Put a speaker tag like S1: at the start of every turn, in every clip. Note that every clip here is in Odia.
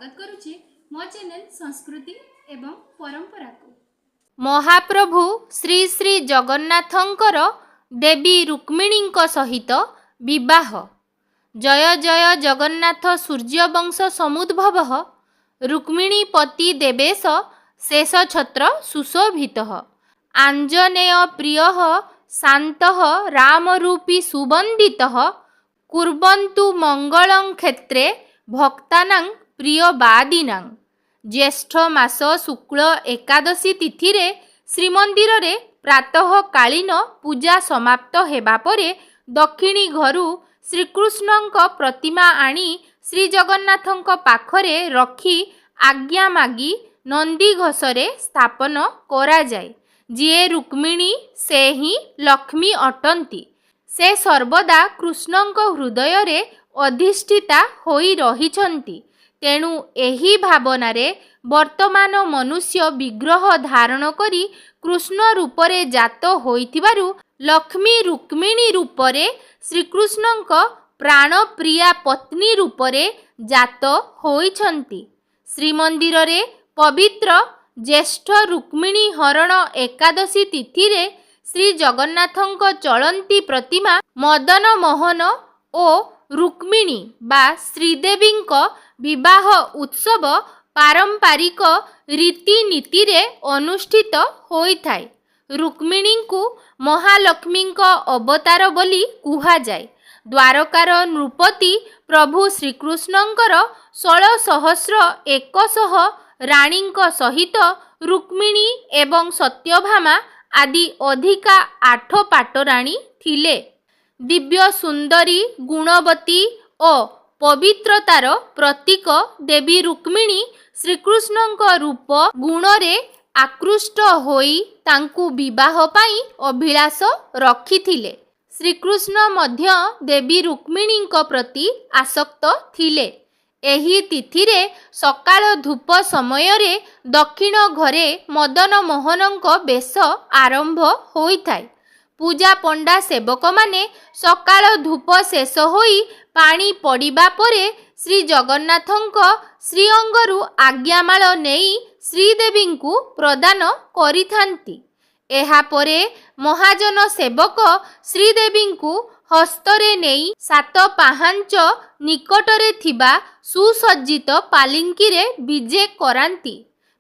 S1: स्वागत करुचे मो चैनल संस्कृति एवं परंपरा को।
S2: महाप्रभु श्री श्री जगन्नाथंकर देवी रुक्मिणी सहित विवाह। जय जय जगन्नाथ सूर्यवंश समुद्भव रुक्मिणीपति देवेश शेष छत्र सुशोभित आंजनेय प्रिय शांत रामरूपी सुवंदित कुर्वन्तु मंगलं क्षेत्रे भक्तानां प्रियवादिनां। ज्येष्ठ मास शुक्ल एकादशी तिथि रे श्रीमंदिर रे प्रातः कालीन पूजा समाप्त हेबा परे दक्षिणी घरु श्रीकृष्णंक प्रतिमा आनी श्री जगन्नाथंक पाखरे रखी आज्ञा मागी नंदी घोषरे स्थापन करा जाए। जिए रुक्मिणी से ही लक्ष्मी अटंती। से सर्वदा कृष्णंक हृदय रे अधिष्ठिता होई रहिछंती। तेणु एही भावनारे वर्तमान मनुष्य विग्रह धारण करी कृष्ण रूपरे जात होइथिबारु लक्ष्मी रुक्मिणी रूपरे श्रीकृष्णंक प्राणप्रिया पत्नी रूपरे जात होइछंती। श्रीमंदिर रे पवित्र ज्येष्ठ रुक्मिणी हरण एकादशी तिथि रे श्री जगन्नाथंक चलंती प्रतिमा मदन मोहन ओ रुक्मिणी बा श्रीदेवींक विवाह उत्सव पारंपरिक रीतिनीति रे अनुष्ठित होइथाय। रुक्मिणी को महालक्ष्मींक अवतार बोली कुहा जाए। द्वारकार नृपति प्रभु श्रीकृष्णंकर 16,100 राणींक सहित रुक्मिणी एवं सत्यभामा आदि अधिका 8 पाटराणी थिले। दिव्य सुंदरी गुणवती और पवित्रतार प्रतीक देवी रुक्मिणी श्रीकृष्णंक रूप गुणरे आकृष्ट होई तांकु विवाह पाई अभिलाष रखिथिले। श्रीकृष्ण मध्य देवी रुक्मिणींक प्रति आसक्त थिले। एही तिथि रे सकाळ धूप समय रे दक्षिण घरे मदन मोहनंक बेश आरंभ होइथाय। पूजा पंडा सेवक माने सकाळ धूप शेष होई पानी पड़िबा परे श्री जगन्नाथंक श्रीअंगरु आज्ञामाल नेई श्रीदेवींकु प्रदान करिथांती। एहा परे महाजन सेवक श्रीदेवींकु हस्तरे नेई 7 पाहांच निकटरे थिबा सुसज्जित पालिंकी रे विजे करांती।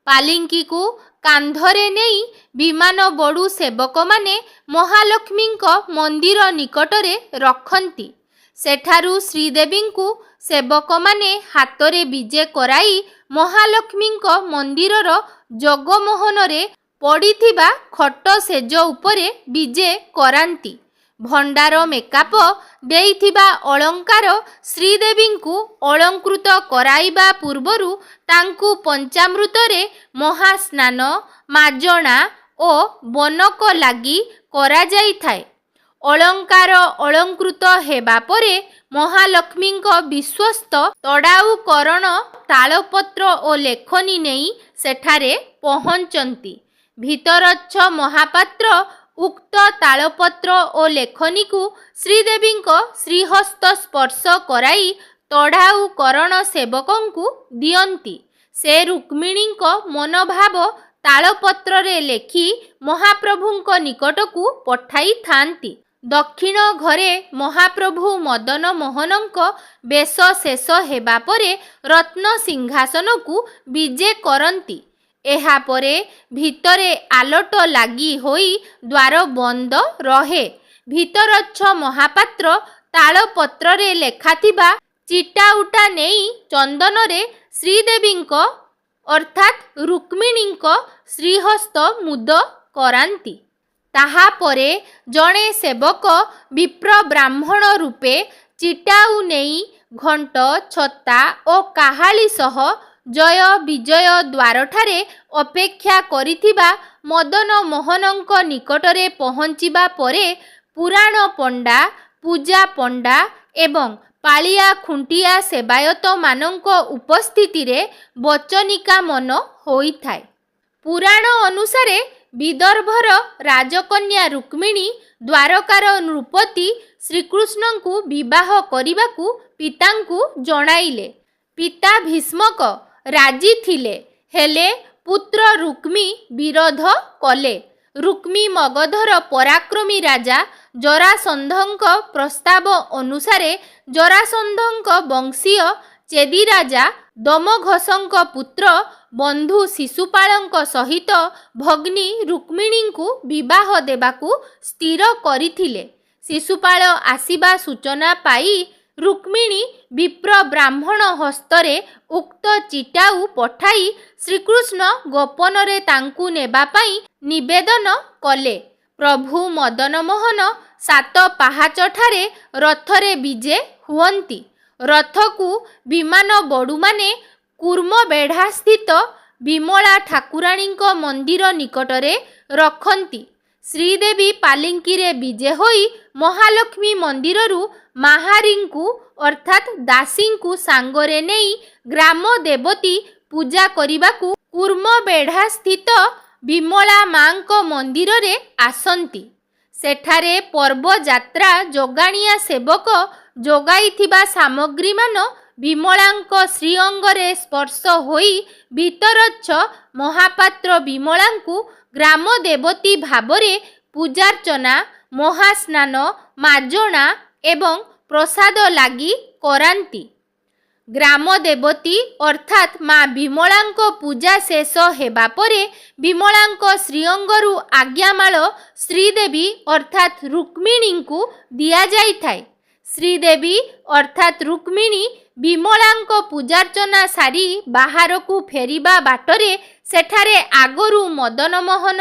S2: पालिंकी को कांधरे नेई विमान बड़ू सेवक माने महालक्ष्मींक मंदिर निकटरे रखंती। सेठारु श्रीदेवींकु सेवक माने हातरे विजे कराई महालक्ष्मींक मंदिरर जगमोहन रे पड़िथिबा खट सेज उपरे विजे करांती। भंडार मेकाप देइथिबा अलंकार श्रीदेवींकु अलंकृत कराइबा पूर्वरु तांकु पंचामृत रे महास्नान माजणा ओ बनक लागि करा जाइथाय। अलंकार अलंकृत हेबा परे महालक्ष्मींक विश्वस्त तड़ाऊ करण तालपत्र ओ लेखनी नेई सेठारे पहुंचंती। भीतरच्छ महापात्र उक्त तालपत्र ओ लेखनी को श्रीदेवींक श्रीहस्त स्पर्श कराई तड़ाऊ करण सेवकंकु दियंती। से रुक्मिणींक मनोभाव तालपत्र रे लेखी महाप्रभुंक निकटकू पठाई थांती। दक्षिण घरे महाप्रभु मदन मोहनंक बेश शेष हेबा परे रत्न सिंहासन को विजे करंती। एहा परे भितरे आलोट लागी होई द्वार बंद रहे। भीतरच्छ महापात्र तालपत्र रे लेखाथिबा चिटाउटा नेई चंदन रे श्रीदेवींक अर्थात रुक्मिणींक श्रीहस्त मुद करांती। ताहा परे जणे सेवक विप्र ब्राह्मण रूपे चिटाउ नेई घंट छता ओ काहाली सह जय विजय द्वारठारे अपेक्षा करिथिबा मदन मोहनंक निकटरे पहुँचिबा परे पुराण पंडा पूजा पंडा एवं पालिया खुंटिया सेवायत मानंक उपस्थिति रे वचनिका मन होइथाय। पुराण अनुसारे विदर्भर राजकन्या रुक्मिणी द्वारकार नृपति श्रीकृष्णंकु विवाह करिबाकू पितांकु जणाइले। पिता भीष्मक ରାଜି ଥିଲେ, ହେଲେ ପୁତ୍ର ରୁକ୍ମୀ ବିରୋଧ କଲେ। ରୁକ୍ମୀ ମଗଧର ପରାକ୍ରମୀ ରାଜା ଜରାସନ୍ଧଙ୍କ ପ୍ରସ୍ତାବ ଅନୁସାରେ ଜରାସନ୍ଧଙ୍କ ବଂଶୀୟ ଚେଦି ରାଜା ଦମଘୋଷଙ୍କ ପୁତ୍ର ବନ୍ଧୁ ଶିଶୁପାଳଙ୍କ ସହିତ ଭଗ୍ନୀ ରୁକ୍ମିଣୀଙ୍କୁ ବିବାହ ଦେବାକୁ ସ୍ଥିର କରିଥିଲେ। ଶିଶୁପାଳ ଆସିବା ସୂଚନା ପାଇ ରୁକ୍ମିଣୀ ବିପ୍ର ବ୍ରାହ୍ମଣ ହସ୍ତରେ ଉକ୍ତ ଚିଟାଉ ପଠାଇ ଶ୍ରୀକୃଷ୍ଣ ଗୋପନରେ ତାଙ୍କୁ ନେବା ପାଇଁ ନିବେଦନ କଲେ। ପ୍ରଭୁ ମଦନମୋହନ 7 ପାହାଚଠାରେ ରଥରେ ବିଜେ ହୁଅନ୍ତି। ରଥକୁ ବିମାନ ବଡ଼ୁମାନେ କୁର୍ମବେଢ଼ାସ୍ଥିତ ବିମଳା ଠାକୁରାଣୀଙ୍କ ମନ୍ଦିର ନିକଟରେ ରଖନ୍ତି। ଶ୍ରୀଦେବୀ ପାଲିଙ୍କିରେ ବିଜେ ହୋଇ ମହାଲକ୍ଷ୍ମୀ ମନ୍ଦିରରୁ ମାହାରୀଙ୍କୁ ଅର୍ଥାତ୍ ଦାସୀଙ୍କୁ ସାଙ୍ଗରେ ନେଇ ଗ୍ରାମ ଦେବତୀ ପୂଜା କରିବାକୁ କୁର୍ମବେଢ଼ାସ୍ଥିତ ବିମଳା ମାଙ୍କ ମନ୍ଦିରରେ ଆସନ୍ତି। ସେଠାରେ ପର୍ବଯାତ୍ରା ଯୋଗାଣିଆ ସେବକ ଯୋଗାଇଥିବା ସାମଗ୍ରୀମାନ ବିମଳାଙ୍କ ଶ୍ରୀଅଙ୍ଗରେ ସ୍ପର୍ଶ ହୋଇ ଭିତରଚ୍ଛ ମହାପାତ୍ର ବିମଳାଙ୍କୁ ଗ୍ରାମ ଦେବତୀ ଭାବରେ ପୂଜାର୍ଚ୍ଚନା, ମହାସ୍ନାନ, ମାଜଣା ଏବଂ ପ୍ରସାଦ ଲାଗି କରାନ୍ତି। ଗ୍ରାମ ଦେବତୀ ଅର୍ଥାତ୍ ମା ବିମଳାଙ୍କ ପୂଜା ଶେଷ ହେବା ପରେ ବିମଳାଙ୍କ ଶ୍ରୀଅଙ୍ଗରୁ ଆଜ୍ଞାମାଳ ଶ୍ରୀଦେବୀ ଅର୍ଥାତ୍ ରୁକ୍ମିଣୀଙ୍କୁ ଦିଆଯାଇଥାଏ। ଶ୍ରୀଦେବୀ ଅର୍ଥାତ୍ ରୁକ୍ମିଣୀ ବିମଳାଙ୍କ ପୂଜାର୍ଚ୍ଚନା ସାରି ବାହାରକୁ ଫେରିବା ବାଟରେ ସେଠାରେ ଆଗରୁ ମଦନମୋହନ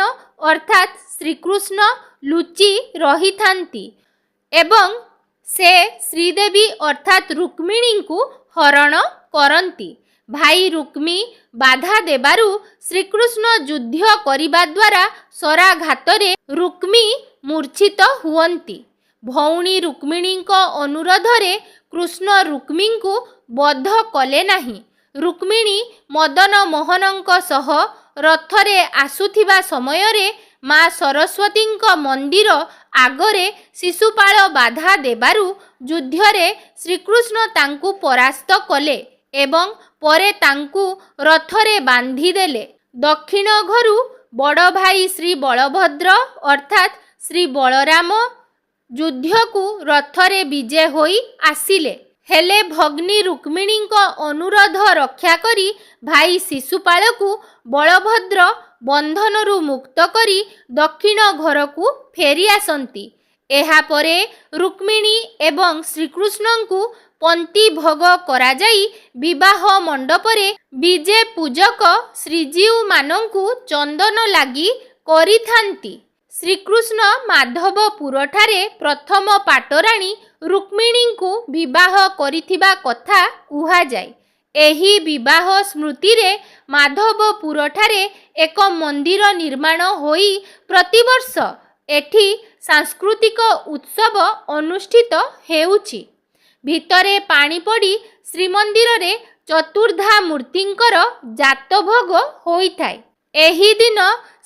S2: ଅର୍ଥାତ୍ ଶ୍ରୀକୃଷ୍ଣ ଲୁଚି ରହିଥାନ୍ତି ଏବଂ ସେ ଶ୍ରୀଦେବୀ ଅର୍ଥାତ୍ ରୁକ୍ମିଣୀଙ୍କୁ ହରଣ କରନ୍ତି। ଭାଇ ରୁକ୍ମୀ ବାଧା ଦେବାରୁ ଶ୍ରୀକୃଷ୍ଣ ଯୁଦ୍ଧ କରିବା ଦ୍ୱାରା ଶରାଘାତରେ ରୁକ୍ମୀ ମୂର୍ଚ୍ଛିତ ହୁଅନ୍ତି। ଭଉଣୀ ରୁକ୍ମିଣୀଙ୍କ ଅନୁରୋଧରେ କୃଷ୍ଣ ରୁକ୍ମୀଙ୍କୁ ବଧ କଲେ ନାହିଁ। ରୁକ୍ମିଣୀ ମଦନମୋହନଙ୍କ ସହ ରଥରେ ଆସୁଥିବା ସମୟରେ ମା ସରସ୍ୱତୀଙ୍କ ମନ୍ଦିର ଆଗରେ ଶିଶୁପାଳ ବାଧା ଦେବାରୁ ଯୁଦ୍ଧରେ ଶ୍ରୀକୃଷ୍ଣ ତାଙ୍କୁ ପରାସ୍ତ କଲେ ଏବଂ ପରେ ତାଙ୍କୁ ରଥରେ ବାନ୍ଧିଦେଲେ। ଦକ୍ଷିଣ ଘରୁ ବଡ଼ ଭାଇ ଶ୍ରୀ ବଳଭଦ୍ର ଅର୍ଥାତ୍ ଶ୍ରୀ ବଳରାମ ଯୁଦ୍ଧକୁ ରଥରେ ବିଜେ ହୋଇ ଆସିଲେ, ହେଲେ ଭଗ୍ନୀ ରୁକ୍ମିଣୀଙ୍କ ଅନୁରୋଧ ରକ୍ଷା କରି ଭାଇ ଶିଶୁପାଳକୁ ବଳଭଦ୍ର ବନ୍ଧନରୁ ମୁକ୍ତ କରି ଦକ୍ଷିଣ ଘରକୁ ଫେରି ଆସନ୍ତି। ଏହାପରେ ରୁକ୍ମିଣୀ ଏବଂ ଶ୍ରୀକୃଷ୍ଣଙ୍କୁ ପନ୍ତି ଭୋଗ କରାଯାଇ ବିବାହ ମଣ୍ଡପରେ ବିଜେ ପୂଜକ ଶ୍ରୀଜୀଉମାନଙ୍କୁ ଚନ୍ଦନ ଲାଗି କରିଥାନ୍ତି। ଶ୍ରୀକୃଷ୍ଣ ମାଧବପୁରଠାରେ ପ୍ରଥମ ପାଟରାଣୀ ରୁକ୍ମିଣୀଙ୍କୁ ବିବାହ କରିଥିବା କଥା କୁହାଯାଏ। ଏହି ବିବାହ ସ୍ମୃତିରେ ମାଧବପୁରଠାରେ ଏକ ମନ୍ଦିର ନିର୍ମାଣ ହୋଇ ପ୍ରତିବର୍ଷ ଏଠି ସାଂସ୍କୃତିକ ଉତ୍ସବ ଅନୁଷ୍ଠିତ ହେଉଛି। ଭିତରେ ପାଣି ପଡ଼ି ଶ୍ରୀମନ୍ଦିରରେ ଚତୁର୍ଦ୍ଧାମୂର୍ତ୍ତିଙ୍କର ଜାତଭୋଗ ହୋଇଥାଏ। ଏହି ଦିନ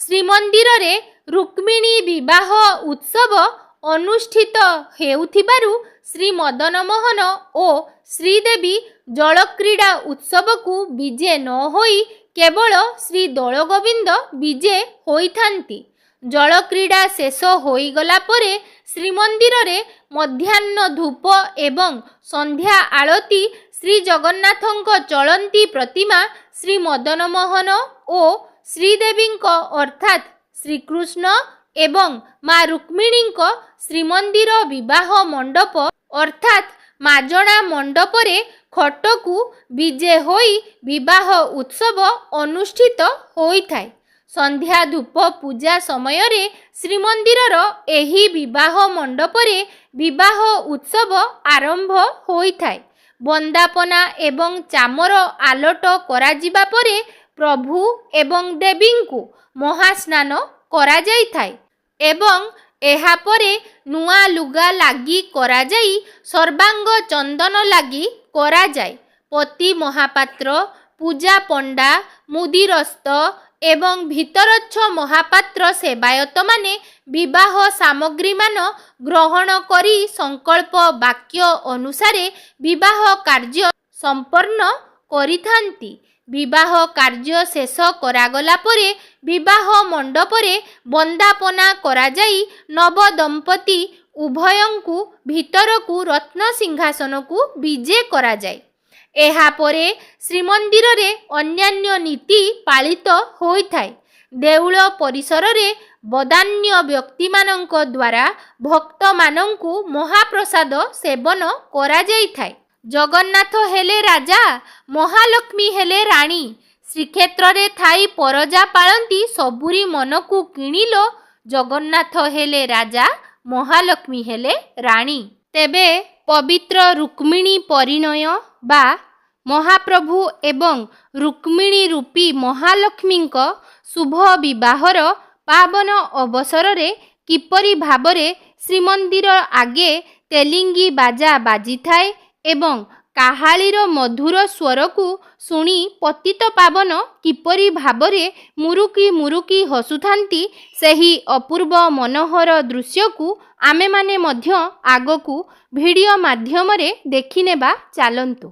S2: ଶ୍ରୀମନ୍ଦିରରେ ରୁକ୍ମିଣୀ ବିବାହ ଉତ୍ସବ ଅନୁଷ୍ଠିତ ହେଉଥିବାରୁ ଶ୍ରୀ ମଦନମୋହନ ଓ ଶ୍ରୀଦେବୀ ଜଳକ୍ରୀଡ଼ା ଉତ୍ସବକୁ ବିଜେ ନ ହୋଇ କେବଳ ଶ୍ରୀ ଦୋଳଗୋବିନ୍ଦ ବିଜେ ହୋଇଥାନ୍ତି। ଜଳକ୍ରୀଡ଼ା ଶେଷ ହୋଇଗଲା ପରେ ଶ୍ରୀମନ୍ଦିରରେ ମଧ୍ୟାହ୍ନ ଧୂପ ଏବଂ ସନ୍ଧ୍ୟା ଆଳତି ଶ୍ରୀ ଜଗନ୍ନାଥଙ୍କ ଚଳନ୍ତି ପ୍ରତିମା ଶ୍ରୀ ମଦନମୋହନ ଓ ଶ୍ରୀଦେବୀଙ୍କ ଅର୍ଥାତ୍ ଶ୍ରୀକୃଷ୍ଣ ଏବଂ ମା ରୁକ୍ମିଣୀଙ୍କ ଶ୍ରୀମନ୍ଦିର ବିବାହ ମଣ୍ଡପ ଅର୍ଥାତ୍ ମାଜଣା ମଣ୍ଡପରେ ଖଟକୁ ବିଜେ ହୋଇ ବିବାହ ଉତ୍ସବ ଅନୁଷ୍ଠିତ ହୋଇଥାଏ। ସନ୍ଧ୍ୟା ଧୂପ ପୂଜା ସମୟରେ ଶ୍ରୀମନ୍ଦିରର ଏହି ବିବାହ ମଣ୍ଡପରେ ବିବାହ ଉତ୍ସବ ଆରମ୍ଭ ହୋଇଥାଏ। ବନ୍ଦାପନା ଏବଂ ଚାମର ଆଲଟ କରାଯିବା ପରେ ପ୍ରଭୁ ଏବଂ ଦେବୀଙ୍କୁ ମହାସ୍ନାନ କରାଯାଇଥାଏ ଏବଂ ଏହାପରେ ନୂଆ ଲୁଗା ଲାଗି କରାଯାଇ ସର୍ବାଙ୍ଗ ଚନ୍ଦନ ଲାଗି କରାଯାଏ। ପତି ମହାପାତ୍ର, ପୂଜା ପଣ୍ଡା, ମୁଦିରସ୍ତ ଏବଂ ଭିତରଚ୍ଛ ମହାପାତ୍ର ସେବାୟତମାନେ ବିବାହ ସାମଗ୍ରୀମାନ ଗ୍ରହଣ କରି ସଂକଳ୍ପ ବାକ୍ୟ ଅନୁସାରେ ବିବାହ କାର୍ଯ୍ୟ ସମ୍ପନ୍ନ କରିଥାନ୍ତି। ବିବାହ କାର୍ଯ୍ୟ ଶେଷ କରାଗଲା ପରେ ବିବାହ ମଣ୍ଡପରେ ବନ୍ଦାପନା କରାଯାଇ ନବଦମ୍ପତି ଉଭୟଙ୍କୁ ଭିତରକୁ ରତ୍ନସିଂହାସନକୁ ବିଜେ କରାଯାଏ। ଏହାପରେ ଶ୍ରୀମନ୍ଦିରରେ ଅନ୍ୟାନ୍ୟ ନୀତି ପାଳିତ ହୋଇଥାଏ। ଦେଉଳ ପରିସରରେ ବଦାନ୍ୟ ବ୍ୟକ୍ତିମାନଙ୍କ ଦ୍ୱାରା ଭକ୍ତମାନଙ୍କୁ ମହାପ୍ରସାଦ ସେବନ କରାଯାଇଥାଏ। ଜଗନ୍ନାଥ ହେଲେ ରାଜା, ମହାଲକ୍ଷ୍ମୀ ହେଲେ ରାଣୀ। ଶ୍ରୀକ୍ଷେତ୍ରରେ ଥାଇ ପରଜା ପାଳନ୍ତି ସବୁରି ମନକୁ କିଣିଲ। ଜଗନ୍ନାଥ ହେଲେ ରାଜା, ମହାଲକ୍ଷ୍ମୀ ହେଲେ ରାଣୀ। ତେବେ ପବିତ୍ର ରୁକ୍ମିଣୀ ପରିଣୟ ବା ମହାପ୍ରଭୁ ଏବଂ ରୁକ୍ମିଣୀ ରୂପୀ ମହାଲକ୍ଷ୍ମୀଙ୍କ ଶୁଭ ବିବାହର ପାବନ ଅବସରରେ କିପରି ଭାବରେ ଶ୍ରୀମନ୍ଦିର ଆଗେ ତେଲିଙ୍ଗି ବାଜା ବାଜିଥାଏ ଏବଂ କାହାଳିର ମଧୁର ସ୍ୱରକୁ ଶୁଣି ପତିତପାବନ କିପରି ଭାବରେ ମୁରୁକି ମୁରୁକି ହସୁଥାନ୍ତି, ସେହି ଅପୂର୍ବ ମନୋହର ଦୃଶ୍ୟକୁ ଆମେମାନେ ମଧ୍ୟ ଆଗକୁ ଭିଡ଼ିଓ ମାଧ୍ୟମରେ ଦେଖିନେବା। ଚାଲନ୍ତୁ।